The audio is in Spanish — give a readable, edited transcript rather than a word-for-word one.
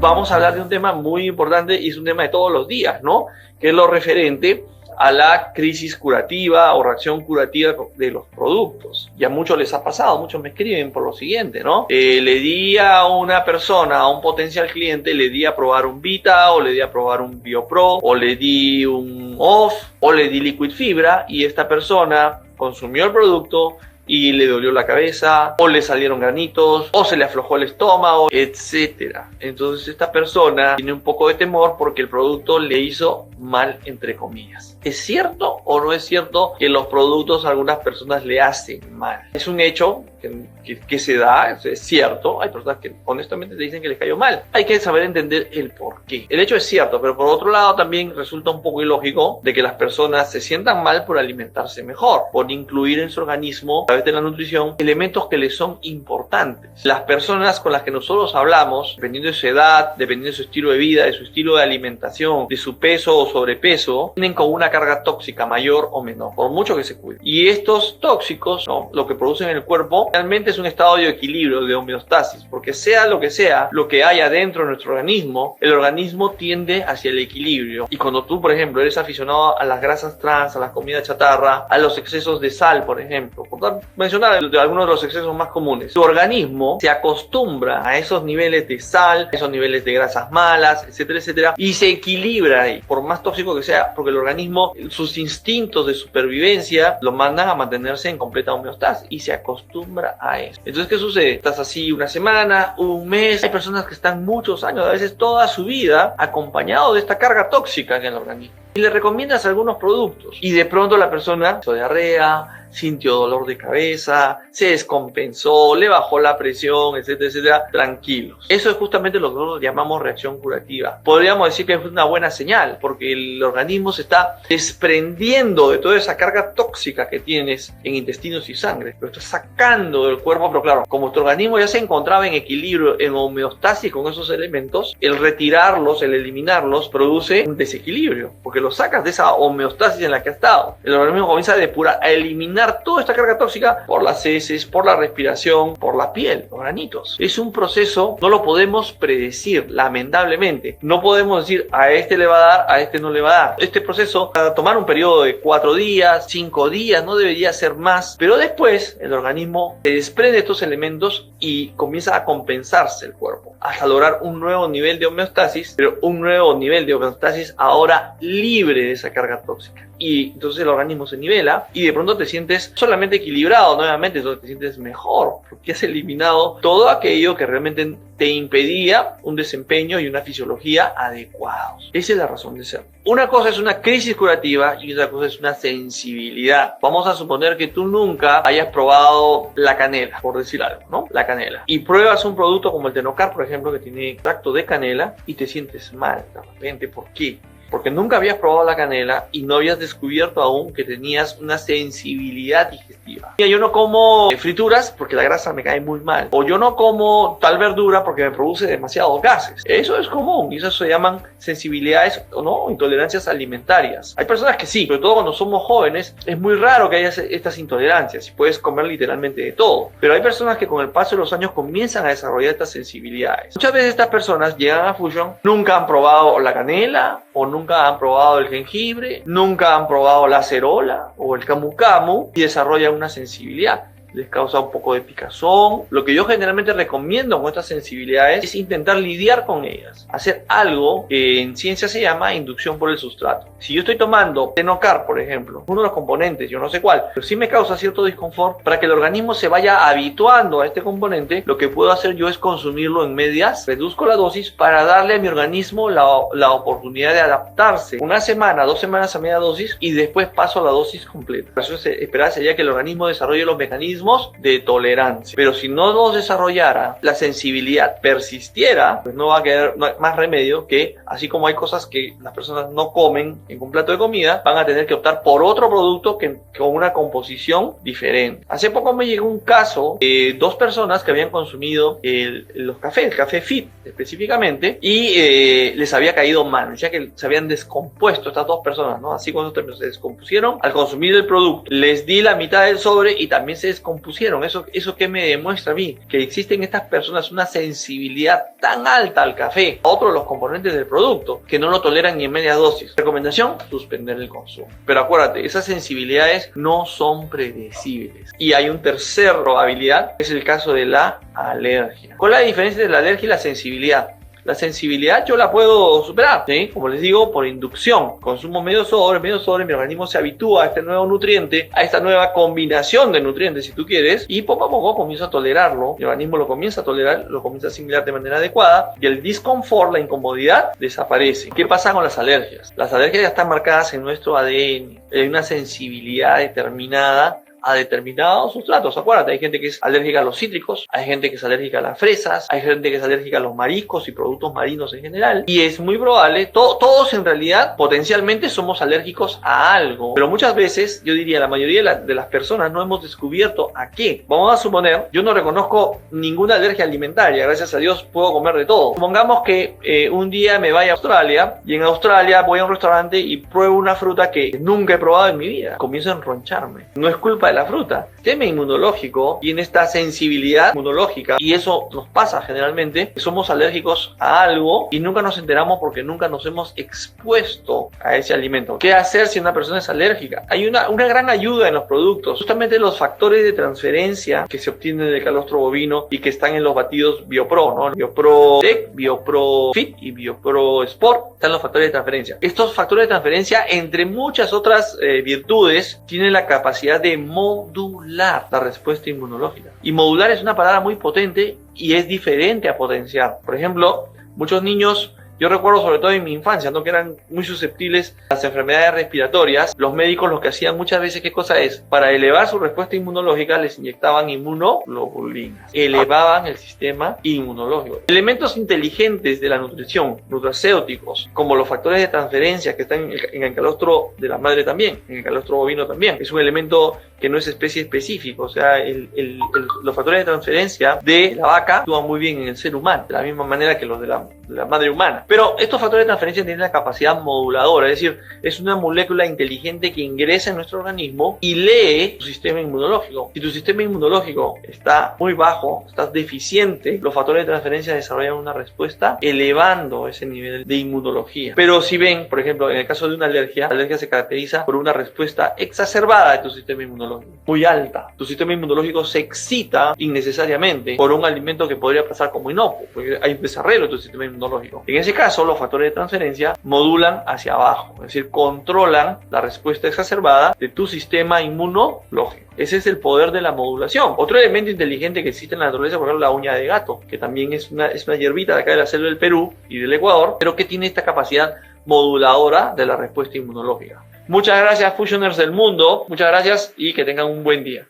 vamos a hablar de un tema muy importante y es un tema de todos los días, ¿no? Que es lo referente a la crisis curativa o reacción curativa de los productos. Y a muchos les ha pasado, muchos me escriben por lo siguiente, ¿no? Le di a una persona, a un potencial cliente, le di a probar un Vita, o le di a probar un BioPro, o le di un Off, o le di Liquid Fibra, y esta persona consumió el producto y le dolió la cabeza, o le salieron granitos, o se le aflojó el estómago, etcétera. Entonces esta persona tiene un poco de temor porque el producto le hizo mal, entre comillas. ¿Es cierto o no es cierto que los productos a algunas personas le hacen mal? Es un hecho que se da, es cierto. Hay personas que honestamente te dicen que les cayó mal. Hay que saber entender el por qué. El hecho es cierto, pero por otro lado también resulta un poco ilógico de que las personas se sientan mal por alimentarse mejor, por incluir en su organismo, a través de la nutrición, elementos que les son importantes. Las personas con las que nosotros hablamos, dependiendo de su edad, dependiendo de su estilo de vida, de su estilo de alimentación, de su peso o sobrepeso, tienen con una carga tóxica mayor o menor, por mucho que se cuide. Y estos tóxicos, ¿no?, lo que producen en el cuerpo, realmente es un estado de equilibrio, de homeostasis, porque sea, lo que haya dentro de nuestro organismo, el organismo tiende hacia el equilibrio. Y cuando tú, por ejemplo, eres aficionado a las grasas trans, a la comida chatarra, a los excesos de sal, por ejemplo, por mencionar algunos de los excesos más comunes, tu organismo se acostumbra a esos niveles de sal, a esos niveles de grasas malas, etcétera, etcétera, y se equilibra ahí, por más tóxico que sea, porque el organismo, sus instintos de supervivencia lo mandan a mantenerse en completa homeostasis y se acostumbra a eso. Entonces, ¿qué sucede? Estás así una semana, un mes. Hay personas que están muchos años, a veces toda su vida, acompañado de esta carga tóxica en el organismo. Y le recomiendas algunos productos y de pronto la persona hizo diarrea, sintió dolor de cabeza, se descompensó, le bajó la presión, etcétera, etcétera. Tranquilos. Eso es justamente lo que nosotros llamamos reacción curativa. Podríamos decir que es una buena señal, porque el organismo se está desprendiendo de toda esa carga tóxica que tienes en intestinos y sangre. Lo está sacando del cuerpo, pero claro, como tu organismo ya se encontraba en equilibrio, en homeostasis con esos elementos, el retirarlos, el eliminarlos, produce un desequilibrio, porque lo sacas de esa homeostasis en la que ha estado. El organismo comienza a depurar, a eliminar toda esta carga tóxica por las heces, por la respiración, por la piel, los granitos. Es un proceso, no lo podemos predecir, lamentablemente. No podemos decir a este le va a dar, a este no le va a dar. Este proceso va a tomar un periodo de 4 días, 5 días, no debería ser más, pero después el organismo se desprende de estos elementos y comienza a compensarse el cuerpo hasta lograr un nuevo nivel de homeostasis, pero un nuevo nivel de homeostasis ahora libre de esa carga tóxica. Y entonces el organismo se nivela y de pronto te sientes solamente equilibrado nuevamente, entonces te sientes mejor porque has eliminado todo aquello que realmente te impedía un desempeño y una fisiología adecuados. Esa es la razón de ser. Una cosa es una crisis curativa y otra cosa es una sensibilidad. Vamos a suponer que tú nunca hayas probado la canela, por decir algo, ¿no? La canela. Y pruebas un producto como el Tenocar, por ejemplo, que tiene extracto de canela y te sientes mal de repente. ¿Por qué? Porque nunca habías probado la canela y no habías descubierto aún que tenías una sensibilidad digestiva. Yo no como frituras porque la grasa me cae muy mal. O yo no como tal verdura porque me produce demasiados gases. Eso es común y eso se llaman sensibilidades o no, intolerancias alimentarias. Hay personas que sí, sobre todo cuando somos jóvenes, es muy raro que haya estas intolerancias y puedes comer literalmente de todo. Pero hay personas que con el paso de los años comienzan a desarrollar estas sensibilidades. Muchas veces estas personas llegan a Fusion, nunca han probado la canela o nunca han probado el jengibre, nunca han probado la acerola o el camu camu y desarrollan una sensibilidad. Les causa un poco de picazón. Lo que yo generalmente recomiendo con estas sensibilidades es intentar lidiar con ellas. Hacer algo que en ciencia se llama inducción por el sustrato. Si yo estoy tomando Tenocar, por ejemplo, uno de los componentes, yo no sé cuál, pero sí me causa cierto disconfort, para que el organismo se vaya habituando a este componente, lo que puedo hacer yo es consumirlo en medias, reduzco la dosis para darle a mi organismo la oportunidad de adaptarse. 1 semana, 2 semanas a media dosis y después paso a la dosis completa. Por eso esperar sería que el organismo desarrolle los mecanismos de tolerancia. Pero si no los desarrollara, la sensibilidad persistiera, pues no va a quedar más remedio que, así como hay cosas que las personas no comen en un plato de comida, van a tener que optar por otro producto con una composición diferente. Hace poco me llegó un caso de 2 personas que habían consumido el café Fit específicamente, y les había caído mal. Decía que se habían descompuesto estas 2 personas, ¿no? Así cuando se descompusieron al consumir el producto. Les di la mitad del sobre y también se descompusieron compusieron? ¿Eso qué me demuestra a mí? Que existen en estas personas una sensibilidad tan alta al café, a otros de los componentes del producto, que no lo toleran ni en media dosis. Recomendación, suspender el consumo. Pero acuérdate, esas sensibilidades no son predecibles. Y hay un tercer probabilidad, que es el caso de la alergia. ¿Cuál es la diferencia de la alergia y la sensibilidad? La sensibilidad yo la puedo superar, ¿sí? Como les digo, por inducción. Consumo medio sobre, mi organismo se habitúa a este nuevo nutriente, a esta nueva combinación de nutrientes, si tú quieres, y poco a poco comienzo a tolerarlo. Mi organismo lo comienza a tolerar, lo comienza a asimilar de manera adecuada, y el disconfort, la incomodidad, desaparece. ¿Qué pasa con las alergias? Las alergias ya están marcadas en nuestro ADN. Hay una sensibilidad determinada a determinados sustratos. Acuérdate, hay gente que es alérgica a los cítricos, hay gente que es alérgica a las fresas, hay gente que es alérgica a los mariscos y productos marinos en general, y es muy probable, todos en realidad potencialmente somos alérgicos a algo, pero muchas veces, yo diría la mayoría de las personas no hemos descubierto a qué. Vamos a suponer, yo no reconozco ninguna alergia alimentaria, gracias a Dios puedo comer de todo. Supongamos que un día me vaya a Australia, y en Australia voy a un restaurante y pruebo una fruta que nunca he probado en mi vida, comienzo a enroncharme. No es culpa de la fruta. El sistema inmunológico tiene esta sensibilidad inmunológica, y eso nos pasa generalmente, que somos alérgicos a algo y nunca nos enteramos porque nunca nos hemos expuesto a ese alimento. ¿Qué hacer si una persona es alérgica? Hay una gran ayuda en los productos, justamente los factores de transferencia que se obtienen del calostro bovino y que están en los batidos BioPro, ¿no? BioPro Tech, BioPro Fit y BioPro Sport, están los factores de transferencia. Estos factores de transferencia, entre muchas otras virtudes, tienen la capacidad de modular la respuesta inmunológica. Y modular es una palabra muy potente y es diferente a potenciar. Por ejemplo, muchos niños, yo recuerdo sobre todo en mi infancia, ¿no?, que eran muy susceptibles a las enfermedades respiratorias. Los médicos lo que hacían muchas veces, ¿qué cosa es? Para elevar su respuesta inmunológica les inyectaban inmunoglobulinas. Elevaban el sistema inmunológico. Elementos inteligentes de la nutrición, nutracéuticos, como los factores de transferencia que están en el calostro de la madre también, en el calostro bovino también. Es un elemento que no es especie específico, o sea, los factores de transferencia de la vaca actúan muy bien en el ser humano, de la misma manera que los de la madre humana. Pero estos factores de transferencia tienen la capacidad moduladora, es decir, es una molécula inteligente que ingresa en nuestro organismo y lee tu sistema inmunológico. Si tu sistema inmunológico está muy bajo, estás deficiente, los factores de transferencia desarrollan una respuesta elevando ese nivel de inmunología. Pero si ven, por ejemplo, en el caso de una alergia, la alergia se caracteriza por una respuesta exacerbada de tu sistema inmunológico, muy alta. Tu sistema inmunológico se excita innecesariamente por un alimento que podría pasar como inocuo, porque hay un desarrollo de tu sistema inmunológico. En ese caso, los factores de transferencia modulan hacia abajo, es decir, controlan la respuesta exacerbada de tu sistema inmunológico. Ese es el poder de la modulación. Otro elemento inteligente que existe en la naturaleza, por ejemplo, la uña de gato, que también es una hierbita de acá de la selva del Perú y del Ecuador, pero que tiene esta capacidad moduladora de la respuesta inmunológica. Muchas gracias, Fusioners del mundo. Muchas gracias y que tengan un buen día.